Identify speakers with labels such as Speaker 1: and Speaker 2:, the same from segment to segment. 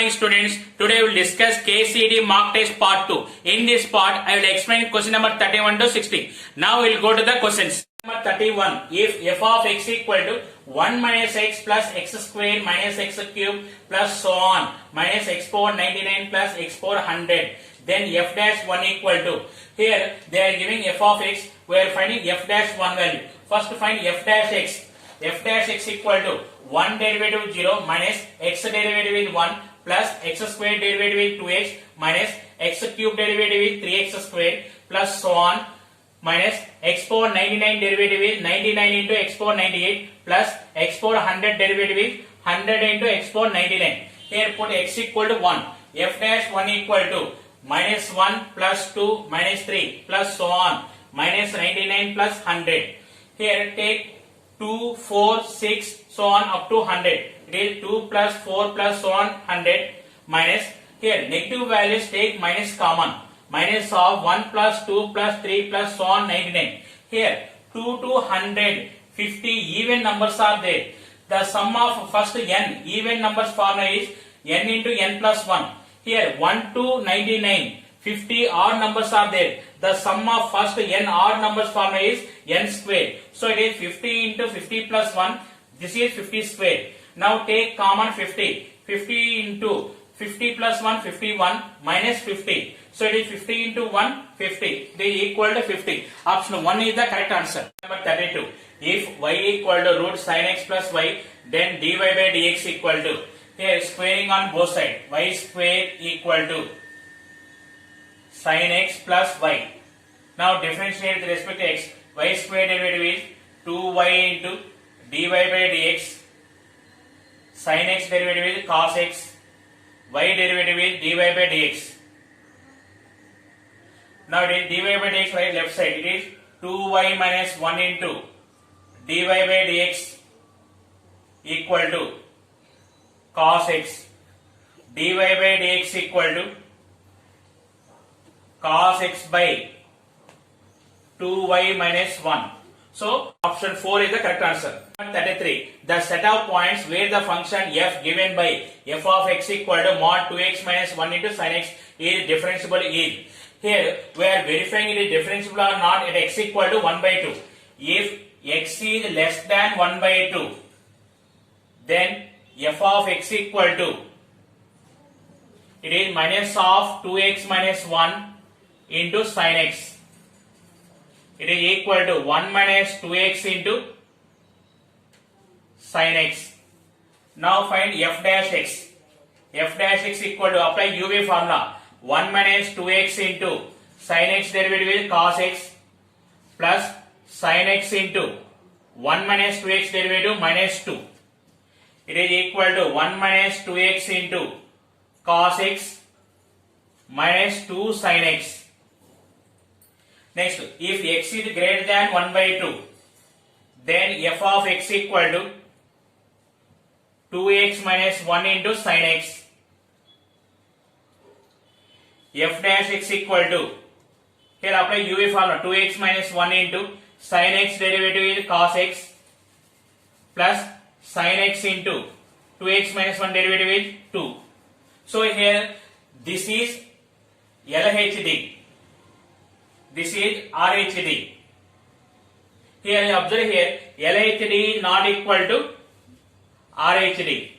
Speaker 1: morning students. Today we will discuss KCD mock test part 2. In this part I will explain question number 31 to 60. Now we will go to the questions. Number 31. If f of x equal to 1 minus x plus x square minus x cube plus so on minus x power 99 plus x power 100, then f dash 1 equal to, here they are giving f of x, we are finding f dash 1 value. First find f dash x. F dash x equal to 1 derivative 0 minus x derivative with 1 plus x square derivative with 2x minus x cube derivative with 3x square plus so on minus x power 99 derivative with 99 into x power 98 plus x power 100 derivative with 100 into x power 99. Here put x equal to 1. F dash 1 equal to minus 1 plus 2 minus 3 plus so on minus 99 plus 100. Here take 2, 4, 6, so on up to 100. It is 2 plus 4 plus so on 100 minus, here negative values take minus common. Minus of 1 plus 2 plus 3 plus so on 99. Here 2 to 100, 50 even numbers are there. The sum of first n even numbers formula is n into n plus 1. Here 1 to 99, 50 odd numbers are there. The sum of first n odd numbers formula is n square. So it is 50 into 50 plus 1. This is 50 square. Now take common 50. 50 into 50 plus 1, 51 minus 50. So it is 50 into 1, 50. They equal to 50. Option 1 is the correct answer. Number 32. If y equal to root sin x plus y, then dy by dx equal to, here squaring on both sides. Y square equal to sin x plus y. Now differentiate with respect to x. Y square derivative is 2y into dy by dx. Sin x derivative is cos x. Y derivative is dy by dx. Now it is dy by dx right left side. It is 2y minus 1 into dy by dx equal to cos x. Dy by dx equal to cos x by 2y minus 1. So option 4 is the correct answer. 33. The set of points where the function f given by f of x equal to mod 2x minus 1 into sin x is differentiable is. Here we are verifying it is differentiable or not at x equal to 1 by 2. If x is less than 1 by 2, then f of x equal to, it is minus of 2x minus 1 into sin x. It is equal to 1 minus 2x into sin x. Now find f dash x. F dash x equal to, apply UV formula. 1 minus 2x into sin x derivative is cos x plus sin x into 1 minus 2x derivative minus 2. It is equal to 1 minus 2x into cos x minus 2 sin x. Next, if x is greater than 1 by 2, then f of x equal to 2x minus 1 into sin x. F dash x equal to, here apply UV formula, 2x minus 1 into sin x derivative is cos x plus sin x into 2x minus 1 derivative is 2. So here this is LHD. This is RHD. Here observe here LHD is not equal to RHD.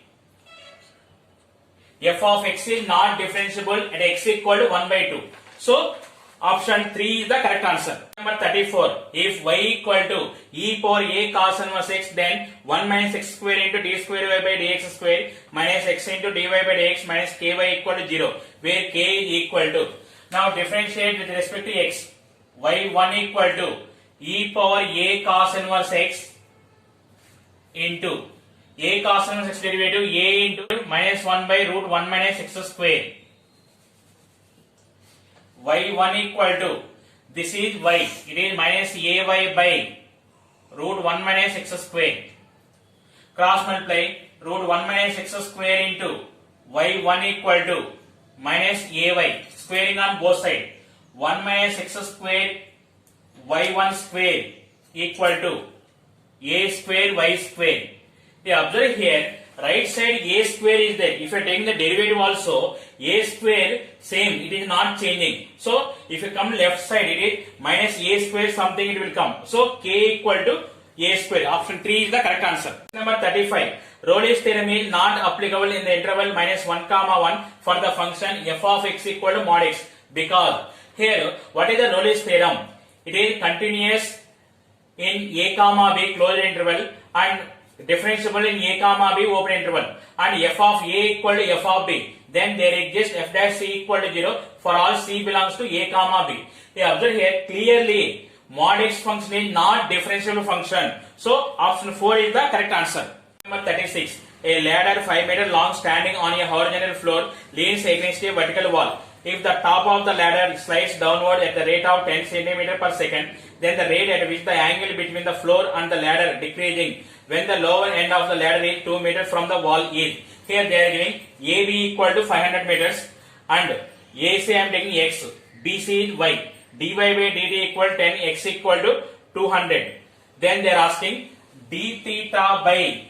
Speaker 1: F of x is not differentiable at x equal to 1 by 2. So option 3 is the correct answer. Number 34. If y equal to e power a cos inverse x, then 1 minus x square into d square y by dx square minus x into dy by dx minus ky equal to 0, where k is equal to. Now differentiate with respect to x. Y1 equal to e power a cos inverse x into a cos inverse x derivative a into minus 1 by root 1 minus x square. Y1 equal to, this is y, it is minus ay by root 1 minus x square. Cross multiply root 1 minus x square into y1 equal to minus ay, squaring on both sides. 1 minus x square y1 square equal to a square y square. Observe here right side a square is there. If you are taking the derivative also, a square same, it is not changing. So if you come left side, it is minus a square something it will come. So k equal to a square. Option 3 is the correct answer. Number 35. Rolle's theorem is not applicable in the interval minus 1 comma 1 for the function f of x equal to mod x, because here what is the Rolle's theorem? It is continuous in a comma b closed interval and differentiable in a comma b open interval, and f of a equal to f of b. Then there exists f dash c equal to 0 for all c belongs to a comma b. You observe here clearly mod x function is not differentiable function. So option 4 is the correct answer. Number 36. A ladder 5 meter long standing on a horizontal floor leans against a vertical wall. If the top of the ladder slides downward at the rate of 10 cm per second, then the rate at which the angle between the floor and the ladder decreasing when the lower end of the ladder is 2 meters from the wall is. Here they are giving AB equal to 500 meters and AC I am taking X, BC is Y, dy by dt equal 10, X equal to 200. Then they are asking d theta by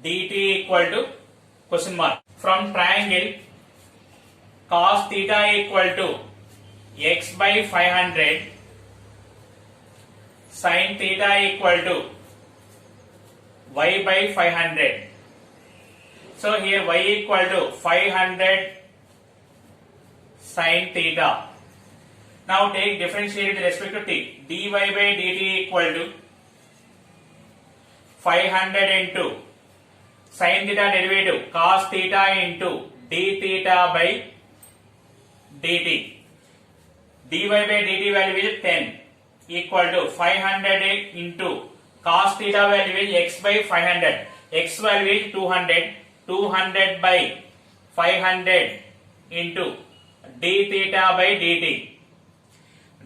Speaker 1: dt equal to question mark. From triangle cos theta equal to x by 500, sin theta equal to y by 500. So here y equal to 500 sin theta. Now take differentiate with respect to t. dy by dt equal to 500 into sin theta derivative cos theta into d theta by dt. dy by dt value is 10 equal to 500 into cos theta value is x by 500. X value is 200. 200 by 500 into d theta by dt.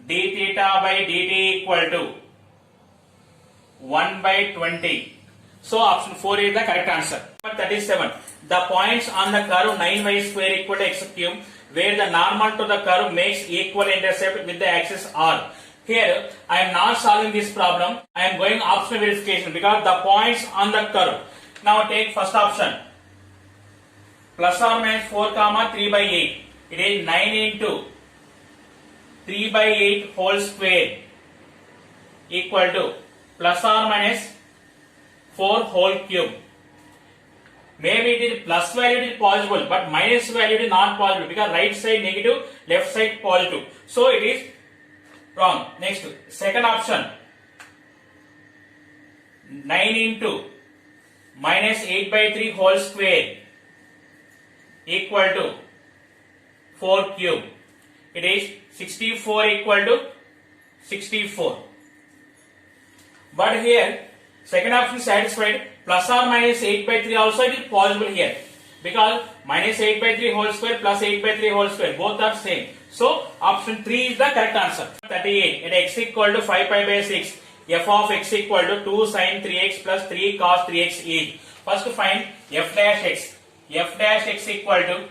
Speaker 1: d theta by dt equal to 1 by 20. So option 4 is the correct answer. Number 37. The points on the curve 9y square equal to x cube, where the normal to the curve makes equal intercept with the axis r. Here I am not solving this problem. I am going optional verification because the points on the curve. Now take first option. Plus or minus 4 comma 3 by 8. It is 9 into 3 by 8 whole square equal to plus or minus 4 whole cube. Maybe it is plus value it is possible, but minus value it is not possible because right side negative, left side positive. So it is wrong. Next, second option. 9 into minus 8 by 3 whole square equal to 4 cube. It is 64 equal to 64. But here second option satisfied. Plus or minus 8 by 3 also it is possible here because minus 8 by 3 whole square plus 8 by 3 whole square both are same. So option 3 is the correct answer. 38. At x equal to 5 pi by 6, f of x equal to 2 sin 3x plus 3 cos 3x is. First find f dash x. F dash x equal to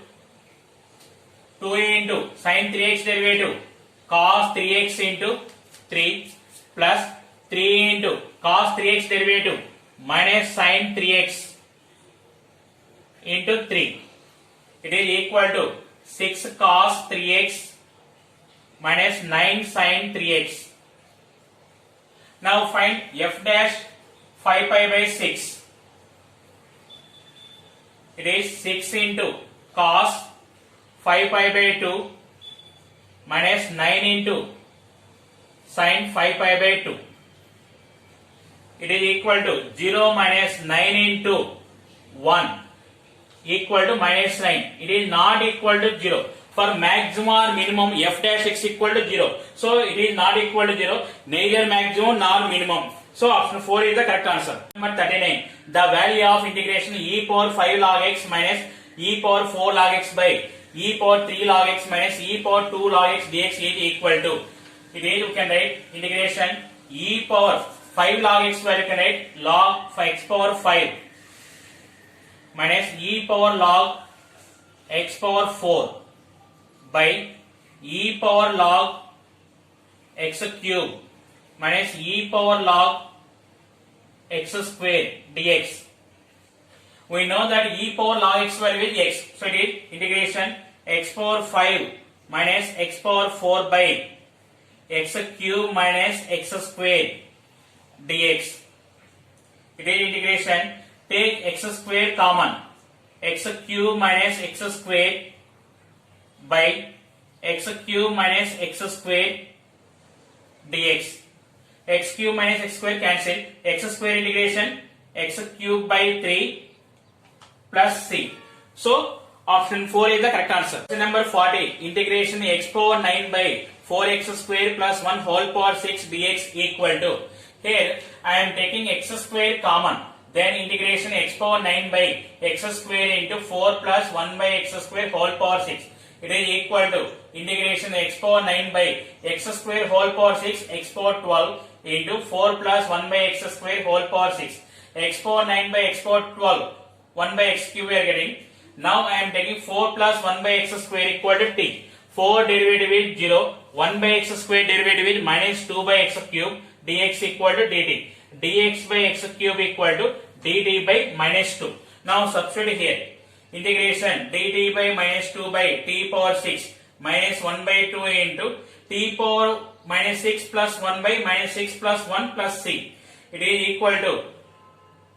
Speaker 1: 2 into sin 3x derivative cos 3x into 3 plus 3 into cos 3x derivative minus sin 3x into 3. It is equal to 6 cos 3x minus 9 sin 3x. Now find f dash 5 pi by 6. It is 6 into cos 5 pi by 2 minus 9 into sin 5 pi by 2. It is equal to 0 minus 9 into 1 equal to minus 9. It is not equal to 0. For maximum or minimum f dash x equal to 0. So it is not equal to 0. Neither maximum nor minimum. So option 4 is the correct answer. Number 39. The value of integration e power 5 log x minus e power 4 log x by e power 3 log x minus e power 2 log x dx is equal to. It is, you can write integration e power 5 log x value can write log x power 5 minus e power log x power 4 by e power log x cube minus e power log x square dx. We know that e power log x value is x. So it is integration x power 5 minus x power 4 by x cube minus x square dx. It is integration, take x square common, x cube minus x square by x cube minus x square dx. X cube minus x square cancel, x square integration x cube by 3 plus c. So option 4 is the correct answer. Question number 40, integration x power 9 by 4x square plus 1 whole power 6 dx equal to. Here I am taking x square common, then integration x power 9 by x square into 4 plus 1 by x square whole power 6. It is equal to integration x power 9 by x square whole power 6 x power 12 into 4 plus 1 by x square whole power 6. X power 9 by x power 12, 1 by x cube we are getting. Now I am taking 4 plus 1 by x square equal to t. 4 derivative is 0, 1 by x square derivative is minus 2 by x cube dx equal to dt. dx by x cube equal to dt by minus 2. Now substitute here. Integration dt by minus 2 by t power 6 minus 1 by 2 into t power minus 6 plus 1 by minus 6 plus 1 plus c. It is equal to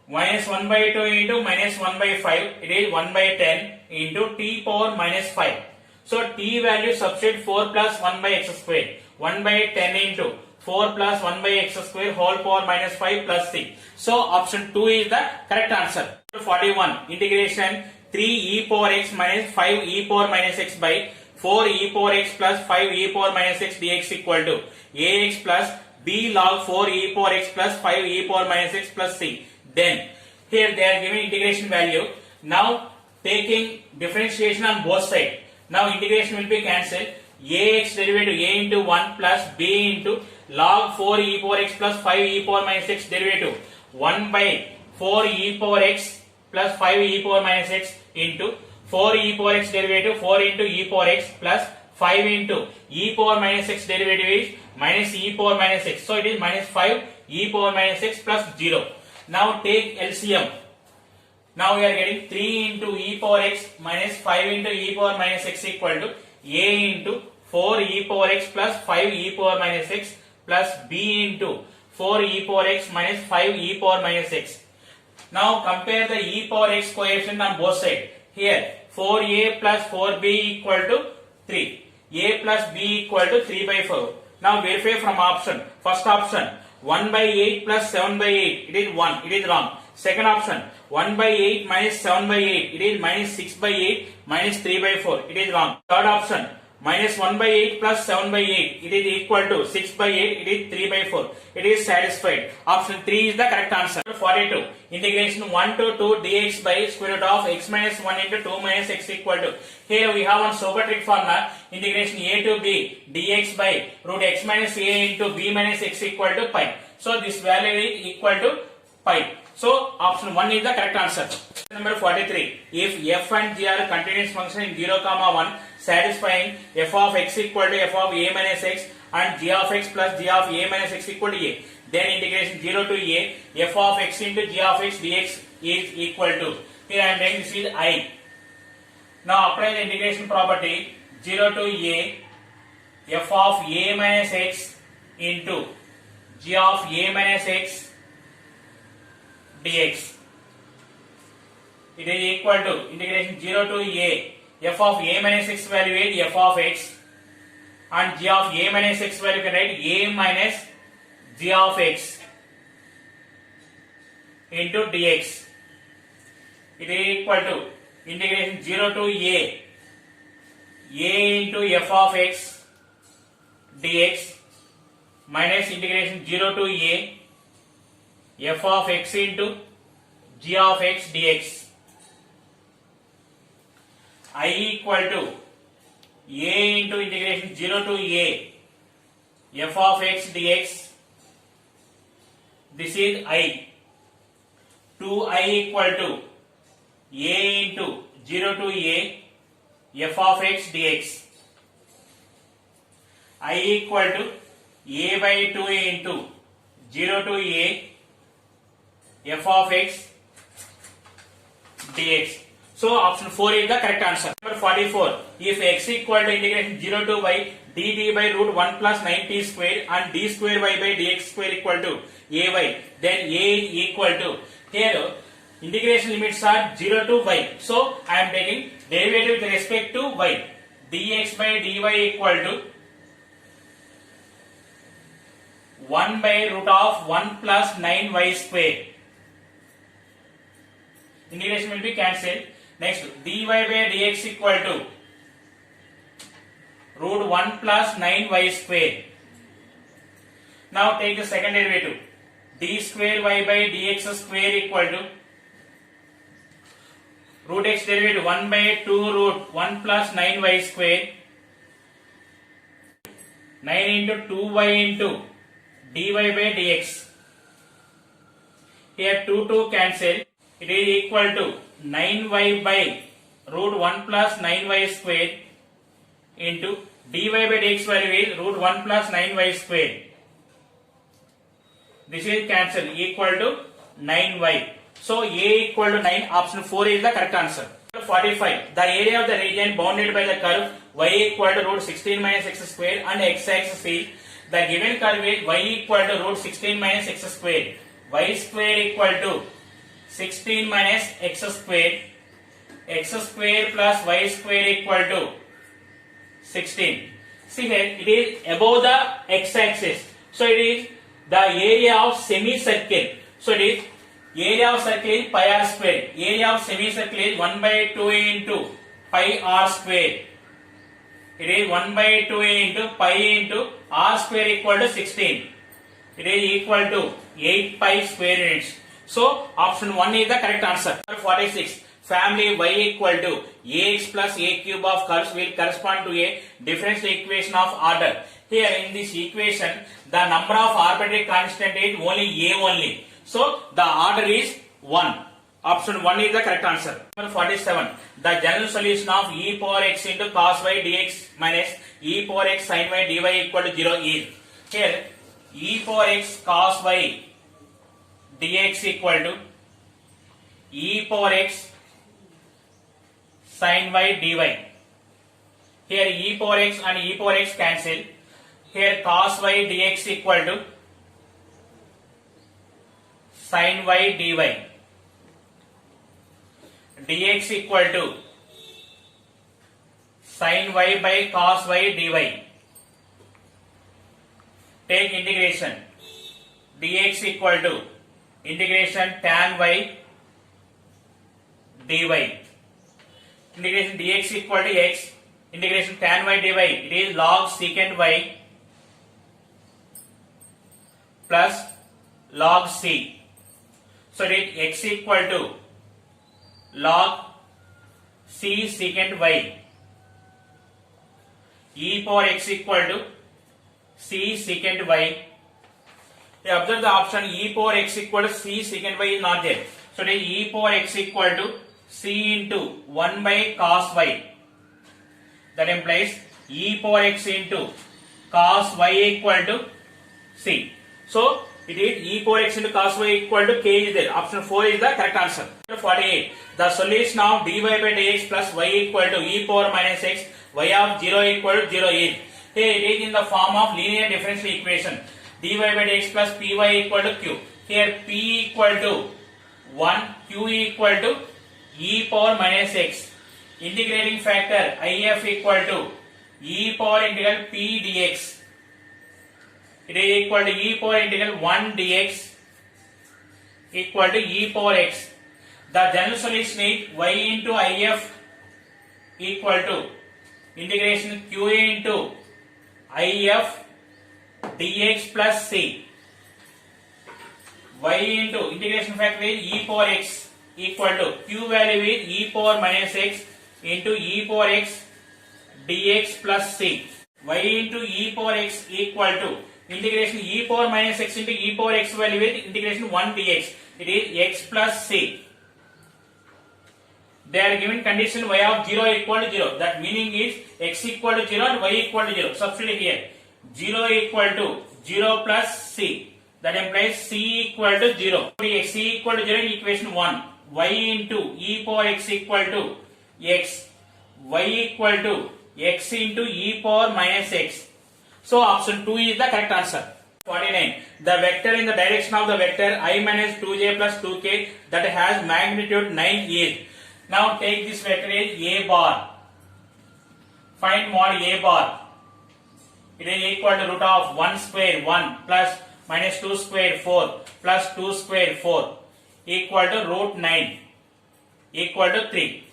Speaker 1: minus 1 by 2 into minus 1 by 5. It is 1 by 10 into t power minus 5. So t value substitute 4 plus 1 by x square. 1 by 10 into 4 plus 1 by x square whole power minus 5 plus c. So option 2 is the correct answer. 41, integration 3 e power x minus 5 e power minus x by 4 e power x plus 5 e power minus x dx equal to ax plus b log 4 e power x plus 5 e power minus x plus c. Then here they are giving integration value. Now taking differentiation on both sides. Now integration will be cancelled. Ax derivative a into 1 plus b into log 4 e power x plus 5 e power minus x derivative 1 by 4 e power x plus 5 e power minus x into 4 e power x derivative 4 into e power x plus 5 into e power minus x derivative is minus e power minus x. So it is minus 5 e power minus x plus 0. Now take LCM. Now we are getting 3 into e power x minus 5 into e power minus x equal to a into 4 e power x plus 5 e power minus x plus b into 4 e power x minus 5 e power minus x. Now compare the e power x coefficient on both sides. Here 4a plus 4b equal to 3. A plus b equal to 3 by 4. Now verify from option. First option 1 by 8 plus 7 by 8. It is 1. It is wrong. Second option 1 by 8 minus 7 by 8. It is minus 6 by 8 minus 3 by 4. It is wrong. Third option minus 1 by 8 plus 7 by 8. It is equal to 6 by 8. It is 3 by 4. It is satisfied. Option 3 is the correct answer. 42. Integration 1 to 2 dx by square root of x minus 1 into 2 minus x equal to. Here we have one super trick formula. Integration a to b dx by root x minus a into b minus x equal to pi. So this value is equal to pi. So option 1 is the correct answer. Number 43. If f and g are continuous function in 0, 1 satisfying f of x equal to f of a minus x and g of x plus g of a minus x equal to a, then integration 0 to a f of x into g of x dx is equal to. Here I am saying this is I. Now apply the integration property 0 to a f of a minus x into g of a minus x dx. It is equal to integration 0 to a f of a minus x value is f of x and g of a minus x value can write a minus g of x into dx. It is equal to integration 0 to a into f of x dx minus integration 0 to a f of x into g of x dx. I equal to a into integration 0 to a f of x dx. This is I. 2I equal to a into 0 to a f of x dx. I equal to a by 2 into 0 to a f of x dx. So option 4 is the correct answer. Number 44. If x equal to integration 0 to y dt by root 1 plus 9t square and d square y by dx square equal to ay, then a is equal to, here integration limits are 0 to y. So I am taking derivative with respect to y. Dx by dy equal to 1 by root of 1 plus 9y square. Integration will be cancelled. Next, dy by dx equal to root 1 plus 9y square. Now take the second derivative. D square y by dx square equal to root x derivative 1 by 2 root 1 plus 9y square. 9 into 2y into dy by dx. Here 2 cancel. It is equal to 9y by root 1 plus 9y square into dy by dx value is root 1 plus 9y square. This is cancelled, equal to 9y. So a equal to 9, option 4 is the correct answer. 45. The area of the region bounded by the curve y equal to root 16 minus x square and x axis is, the given curve is y equal to root 16 minus x square. Y square equal to 16 minus x square plus y square equal to 16. See here, it is above the x axis. So it is the area of semicircle. So it is area of circle is pi r square. Area of semicircle is 1 by 2 into pi r square. It is 1 by 2 into pi into r square equal to 16. It is equal to 8 pi square units. So option 1 is the correct answer. 46. Family y equal to ax plus a cube of curves will correspond to a differential equation of order. Here in this equation, the number of arbitrary constant is only a only. So the order is 1. Option 1 is the correct answer. Number 47. The general solution of e power x into cos y dx minus e power x sin y dy equal to 0 is, here e power x cos y dx equal to e power x sin y dy. Here e power x and e power x cancel. Here cos y dx equal to sin y dy. Dx equal to sin y by cos y dy. Take integration. Dx equal to integration tan y dy. Integration dx equal to x. Integration tan y dy. It is log secant y plus log c. So it is x equal to log c secant y. E power x equal to c secant y. Observe the option e power x equal to c secant y is not there. So it is e power x equal to c into 1 by cos y. That implies e power x into cos y equal to c. So it is e power x into cos y equal to k is there. Option 4 is the correct answer. 48. The solution of dy by dx plus y equal to e power minus x, y of 0 equal to 0 is. Here it is in the form of linear differential equation. Dy by dx plus py equal to q. Here p equal to 1, q equal to e power minus x. Integrating factor if equal to e power integral p dx. It is equal to e power integral 1 dx equal to e power x. The general solution is y into if equal to integration qa into if dx plus c. Y into integration factor is e power x equal to q value is e power minus x into e power x dx plus c. Y into e power x equal to integration e power minus x into e power x value with integration 1 dx. It is x plus c. They are given condition y of 0 equal to 0. That meaning is x equal to 0 and y equal to 0. Substitute here. 0 equal to 0 plus c. That implies c equal to 0. C equal to 0 in equation 1. y into e power x equal to x, y equal to x into e power minus x. So option 2 is the correct answer. 49. The vector in the direction of the vector I minus 2j plus 2k that has magnitude 9 is. Now take this vector as a bar. Find mod a bar. It is equal to root of 1 square 1 plus minus 2 square 4 plus 2 square 4 equal to root 9 equal to 3.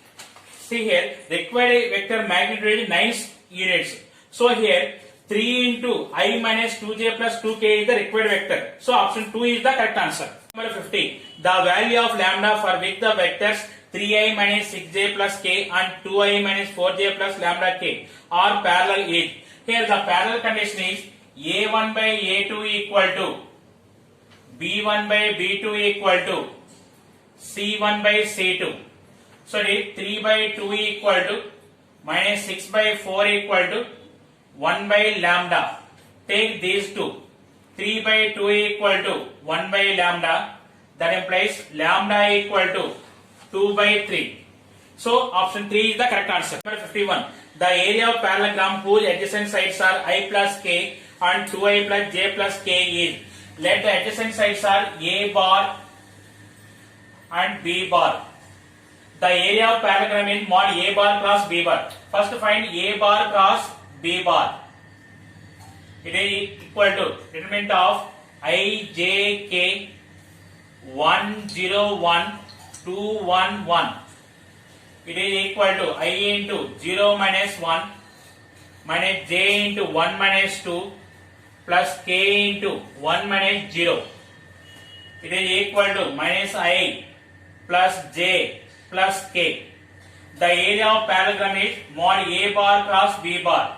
Speaker 1: See here, required vector magnitude is 9 units. So here 3 into I minus 2j plus 2k is the required vector. So option 2 is the correct answer. Number 50. The value of lambda for which the vectors 3i minus 6j plus k and 2i minus 4j plus lambda k are parallel is. Here the parallel condition is a1 by a2 equal to b1 by b2 equal to c1 by c2. So it is 3 by 2 equal to minus 6 by 4 equal to 1 by lambda. Take these two. 3 by 2 equal to 1 by lambda. That implies lambda equal to 2 by 3. So option 3 is the correct answer. Number 51. The area of parallelogram whose adjacent sides are I plus k and 2i plus j plus k is. Let the adjacent sides are a bar and b bar. The area of parallelogram is mod a bar cross b bar. First find a bar cross b bar. It is equal to determinant of I j k 1 0 1 2 1 1. It is equal to I into 0 minus 1 minus j into 1 minus 2 plus k into 1 minus 0. It is equal to minus I plus j plus k. The area of parallelogram is mod a bar cross b bar.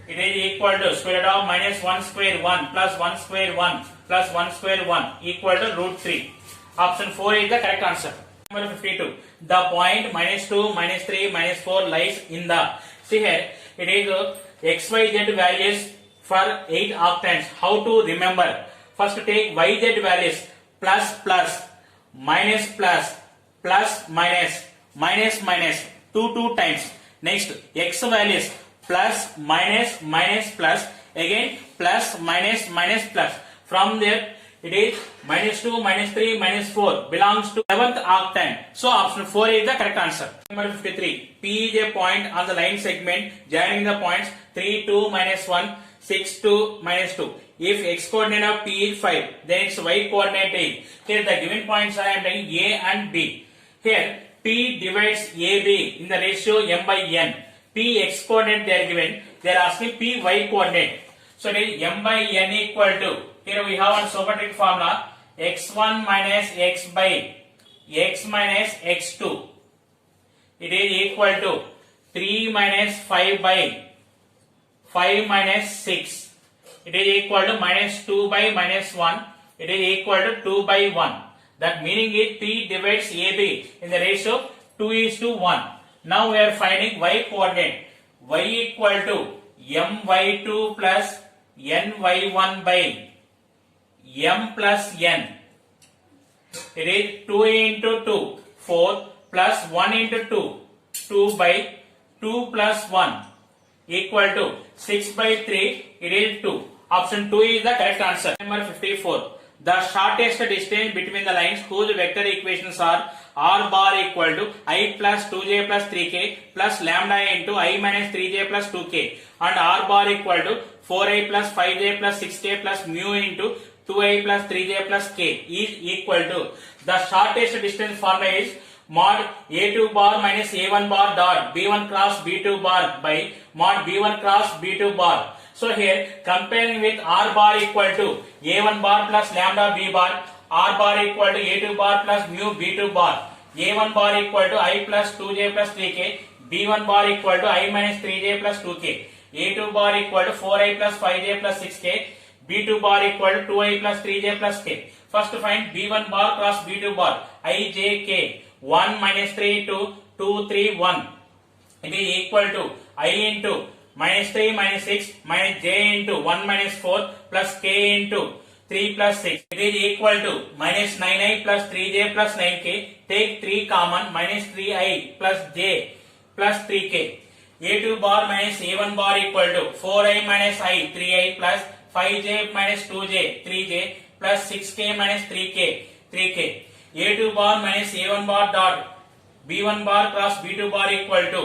Speaker 1: It is equal to square root of minus 1 square 1 plus 1 square 1 plus 1 square 1 equal to root 3. Option 4 is the correct answer. Number 52. The point minus 2, minus 3, minus 4 lies in the. See here, it is xyz values for 8 octants. How to remember? First take yz values plus plus, minus plus, plus minus, minus minus 2 times. Next x values plus minus minus plus, again plus minus minus plus. From there it is minus 2, minus 3, minus 4 belongs to 7th octant. So option 4 is the correct answer. Number 53. P is a point on the line segment joining the points 3, 2, minus 1, 6, 2, minus 2. If x coordinate of P is 5, then its y coordinate is. Here the given points I am taking A and B. Here P divides AB in the ratio m by n. P x coordinate they are given. They are asking P y coordinate. So it is m by n equal to. Here we have one isometric formula x1 minus x by x minus x2. It is equal to 3 minus 5 by 5 minus 6. It is equal to minus 2 by minus 1. It is equal to 2 by 1. That meaning is P divides AB in the ratio 2 is to 1. Now we are finding y coordinate. Y equal to my2 plus ny1 by m plus n. It is 2 into 2, 4 plus 1 into 2, 2 by 2 plus 1 equal to 6 by 3, it is 2. Option 2 is the correct answer. Number 54. The shortest distance between the lines whose vector equations are r bar equal to I plus 2j plus 3k plus lambda into I minus 3j plus 2k and r bar equal to 4i plus 5j plus 6k plus mu into 2i plus 3j plus k is equal to. The shortest distance formula is mod a2 bar minus a1 bar dot b1 cross b2 bar by mod b1 cross b2 bar. So here comparing with r bar equal to a1 bar plus lambda b bar, r bar equal to a2 bar plus mu b2 bar, a1 bar equal to I plus 2j plus 3k, b1 bar equal to I minus 3j plus 2k, a2 bar equal to 4i plus 5j plus 6k, b2 bar equal to 2i plus 3j plus k. First find b1 bar cross b2 bar, I j k, 1 minus 3 2, 2 3 1. It is equal to I into minus 3 minus 6 minus j into 1 minus 4 plus k into 3 plus 6. It is equal to minus 9i plus 3j plus 9k. Take 3 common, minus 3i plus j plus 3k. A2 bar minus A1 bar equal to 4i minus I 3i plus 5j minus 2j 3j plus 6k minus 3k 3k. A2 bar minus A1 bar dot B1 bar cross B2 bar equal to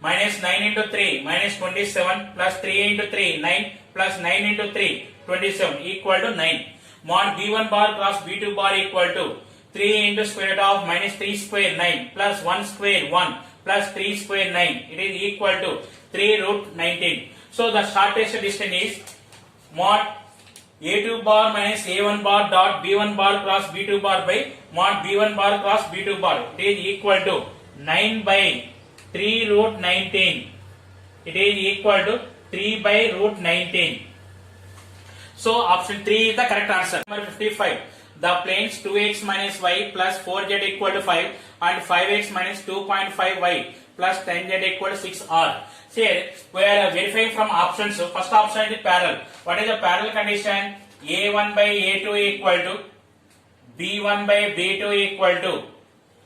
Speaker 1: minus 9 into 3 minus 27 plus 3 into 3 9 plus 9 into 3 27 equal to 9. Mod B1 bar cross B2 bar equal to 3 into square root of minus 3 square 9 plus 1 square 1 plus 3 square 9. It is equal to 3 root 19. So the shortest distance is mod A2 bar minus A1 bar dot B1 bar cross B2 bar by mod B1 bar cross B2 bar. It is equal to 9 by 3 root 19. It is equal to 3 by root 19. So option 3 is the correct answer. Number 55. The planes 2x minus y plus 4z equal to 5 and 5x minus 2.5y plus 10z equal to 6 are. Here we are verifying from options. So first option is parallel. What is the parallel condition? A1 by A2 equal to B1 by B2 equal to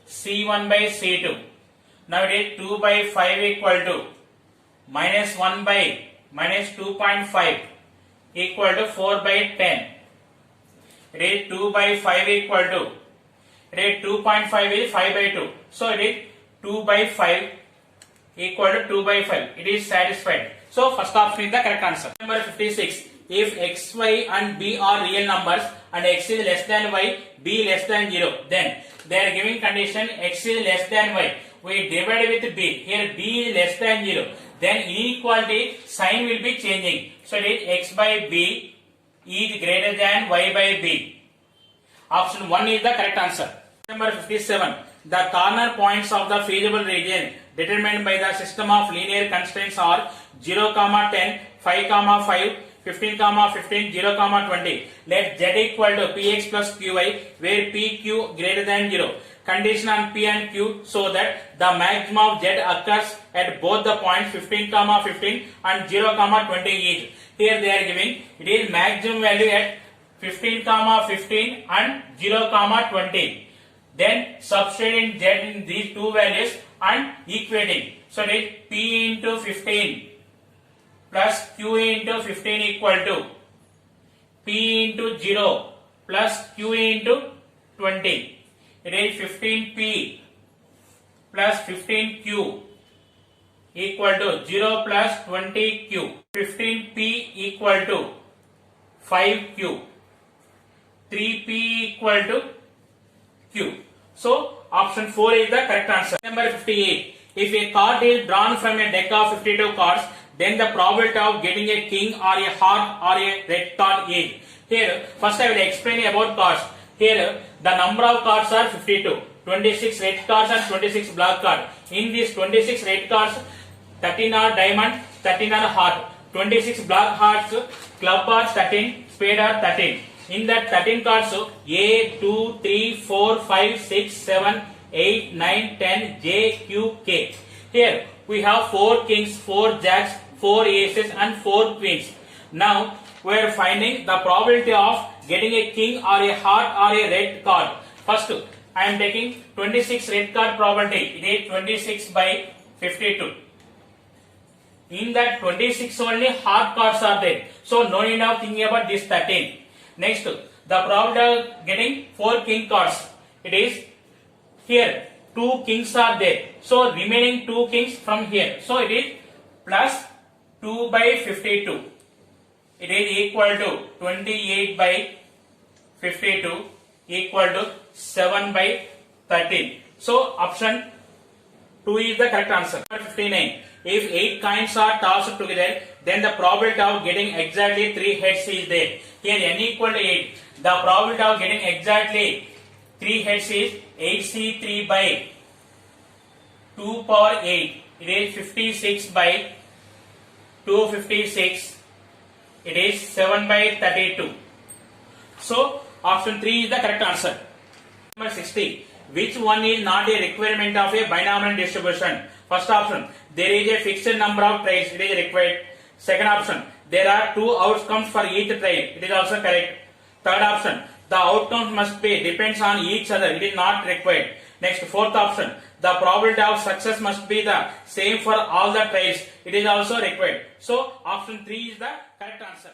Speaker 1: C1 by C2. Now it is 2 by 5 equal to minus 1 by minus 2.5 equal to 4 by 10. It is 2 by 5 equal to, it is 2.5 is 5 by 2. So it is 2 by 5 equal to 2 by 5. It is satisfied. So first option is the correct answer. Number 56. If x, y and b are real numbers and x is less than y, b less than 0, then they are giving condition x is less than y. We divide with b. Here b is less than 0. Then inequality sign will be changing. So it is x by b is greater than y by b. Option 1 is the correct answer. Number 57. The corner points of the feasible region determined by the system of linear constraints are 0, 10, 5, 5, 15, 15, 0, 20. Let z equal to px plus qy where pq greater than 0. Condition on p and q so that the maximum of z occurs at both the points 15, 15 and 0, 20 each. Here they are giving it is maximum value at 15, 15 and 0, 20. Then substituting z in these two values and equating. So it is p into 15 plus q into 15 equal to p into 0 plus q into 20. It is 15p plus 15q equal to 0 plus 20q. 15p equal to 5q. 3p equal to q. So option 4 is the correct answer. Number 58. If a card is drawn from a deck of 52 cards, then the probability of getting a king or a heart or a red card is. Here first I will explain about cards. Here the number of cards are 52. 26 red cards and 26 black cards. In these 26 red cards, 13 are diamond, 13 are heart. 26 black hearts, club are 13, spade are 13. In that 13 cards, A, 2, 3, 4, 5, 6, 7, 8, 9, 10, J, Q, K. Here we have 4 kings, 4 jacks, 4 aces and 4 queens. Now we are finding the probability of getting a king or a heart or a red card. First I am taking 26 red card probability. It is 26 by 52. In that 26 only heart cards are there. So no need of thinking about this 13. Next, the probability of getting 4 king cards. It is here 2 kings are there. So remaining 2 kings from here. So it is plus 2 by 52. It is equal to 28 by 52 equal to 7 by 13. So option 2 is the correct answer. 59. If 8 coins are tossed together, then the probability of getting exactly 3 heads is there. Here n equal to 8. The probability of getting exactly 3 heads is 8c3 by 2 power 8. It is 56 by 256. It is 7 by 32. So option 3 is the correct answer. Number 60. Which one is not a requirement of a binomial distribution? First option, there is a fixed number of tries, it is required. Second option, there are 2 outcomes for each try, it is also correct. Third option, the outcomes must be depends on each other. It is not required. Next, fourth option, the probability of success must be the same for all the trials. It is also required. So option 3 is the correct answer.